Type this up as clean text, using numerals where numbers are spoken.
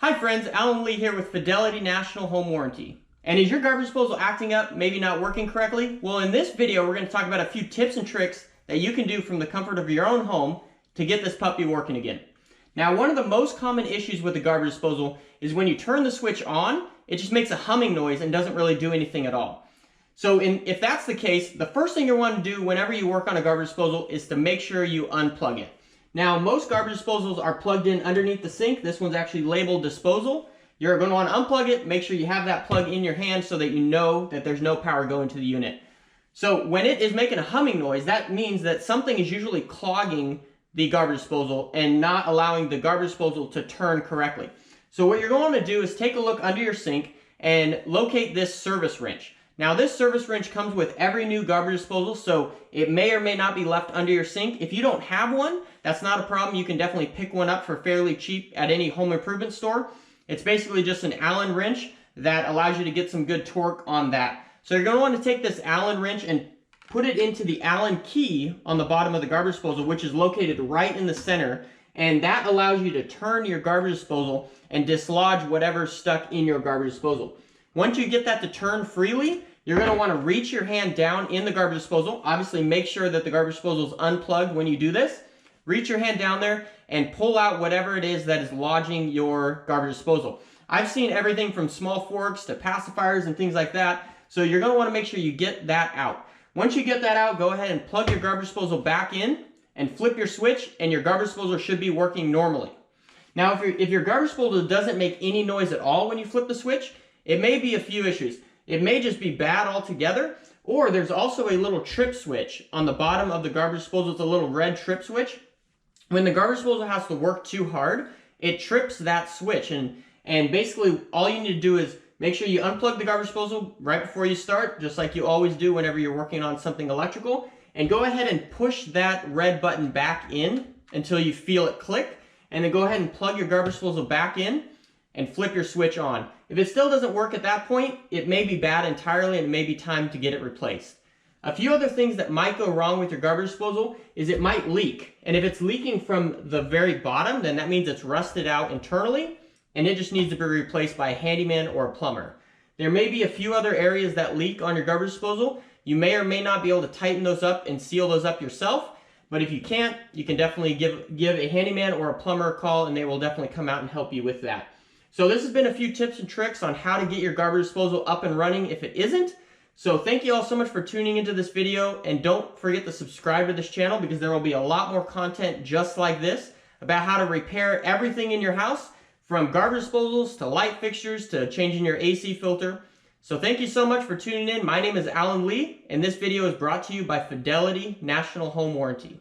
Hi friends, Alan Lee here with Fidelity National Home Warranty. And is your garbage disposal acting up, maybe not working correctly? Well, in this video, we're going to talk about a few tips and tricks that you can do from the comfort of your own home to get this puppy working again. Now, one of the most common issues with the garbage disposal is when you turn the switch on, it just makes a humming noise and doesn't really do anything at all. So if that's the case, the first thing you want to do whenever you work on a garbage disposal is to make sure you unplug it. Now, most garbage disposals are plugged in underneath the sink. This one's actually labeled disposal. You're going to want to unplug it. Make sure you have that plug in your hand so that you know that there's no power going to the unit. So when it is making a humming noise, that means that something is usually clogging the garbage disposal and not allowing the garbage disposal to turn correctly. So what you're going to do is take a look under your sink and locate this service wrench. Now, this service wrench comes with every new garbage disposal, so it may or may not be left under your sink. If you don't have one, that's not a problem. You can definitely pick one up for fairly cheap at any home improvement store. It's basically just an Allen wrench that allows you to get some good torque on that. So you're going to want to take this Allen wrench and put it into the Allen key on the bottom of the garbage disposal, which is located right in the center. And that allows you to turn your garbage disposal and dislodge whatever's stuck in your garbage disposal. Once you get that to turn freely, you're going to want to reach your hand down in the garbage disposal. Obviously, make sure that the garbage disposal is unplugged when you do this. Reach your hand down there and pull out whatever it is that is lodging your garbage disposal. I've seen everything from small forks to pacifiers and things like that. So you're going to want to make sure you get that out. Once you get that out, go ahead and plug your garbage disposal back in and flip your switch, and your garbage disposal should be working normally. Now, if your garbage disposal doesn't make any noise at all when you flip the switch, it may be a few issues. It may just be bad altogether, or there's also a little trip switch on the bottom of the garbage disposal. It's a little red trip switch. When the garbage disposal has to work too hard, it trips that switch. And basically, all you need to do is make sure you unplug the garbage disposal right before you start, just like you always do whenever you're working on something electrical. And go ahead and push that red button back in until you feel it click. And then go ahead and plug your garbage disposal back in and flip your switch on. If it still doesn't work at that point, it may be bad entirely and it may be time to get it replaced. A few other things that might go wrong with your garbage disposal is it might leak. And if it's leaking from the very bottom, then that means it's rusted out internally and it just needs to be replaced by a handyman or a plumber. There may be a few other areas that leak on your garbage disposal. You may or may not be able to tighten those up and seal those up yourself. But if you can't, you can definitely give a handyman or a plumber a call and they will definitely come out and help you with that. So this has been a few tips and tricks on how to get your garbage disposal up and running if it isn't. So thank you all so much for tuning into this video, and don't forget to subscribe to this channel because there will be a lot more content just like this about how to repair everything in your house, from garbage disposals to light fixtures to changing your AC filter. So thank you so much for tuning in. My name is Alan Lee, and this video is brought to you by Fidelity National Home Warranty.